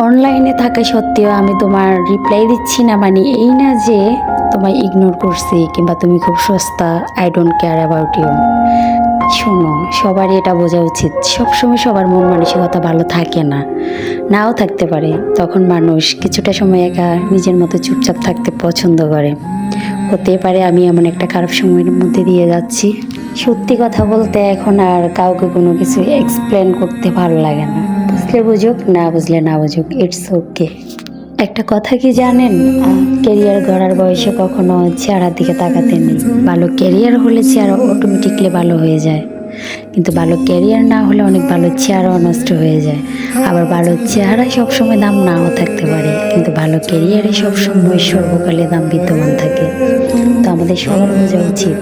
অনলাইনে থাকা সত্ত্বেও আমি তোমার রিপ্লাই দিচ্ছি না, মানে এই না যে তোমায় ইগনোর করছি কিংবা তুমি খুব সস্তা, I don't care about you. শোনো, সবারই এটা বোঝা উচিত, সবসময় সবার মন মানসিকতা ভালো থাকে না, নাও থাকতে পারে। তখন মানুষ কিছুটা সময় একা নিজের মতো চুপচাপ থাকতে পছন্দ করে। হতে পারে আমি এমন একটা খারাপ সময়ের মধ্যে দিয়ে যাচ্ছি। সত্যি কথা বলতে এখন আর কাউকে কোনো কিছু এক্সপ্লেন করতে ভালো লাগে না। বুঝলে বুঝুক, না বুঝলে না বুঝুক, ইটস ওকে। একটা কথা কি জানেন, ক্যারিয়ার গড়ার বয়সে কখনো চেহারার দিকে তাকাতে নেই। ভালো ক্যারিয়ার হলে চেহারা অটোমেটিকলি ভালো হয়ে যায়, কিন্তু ভালো ক্যারিয়ার না হলে অনেক ভালো চেহারাও নষ্ট হয়ে যায়। আবার ভালো চেহারায় সবসময় দাম নাও থাকতে পারে, কিন্তু ভালো ক্যারিয়ারে সবসময় সর্বকালে দাম বিদ্যমান থাকে। তো আমাদের সবার বোঝা উচিত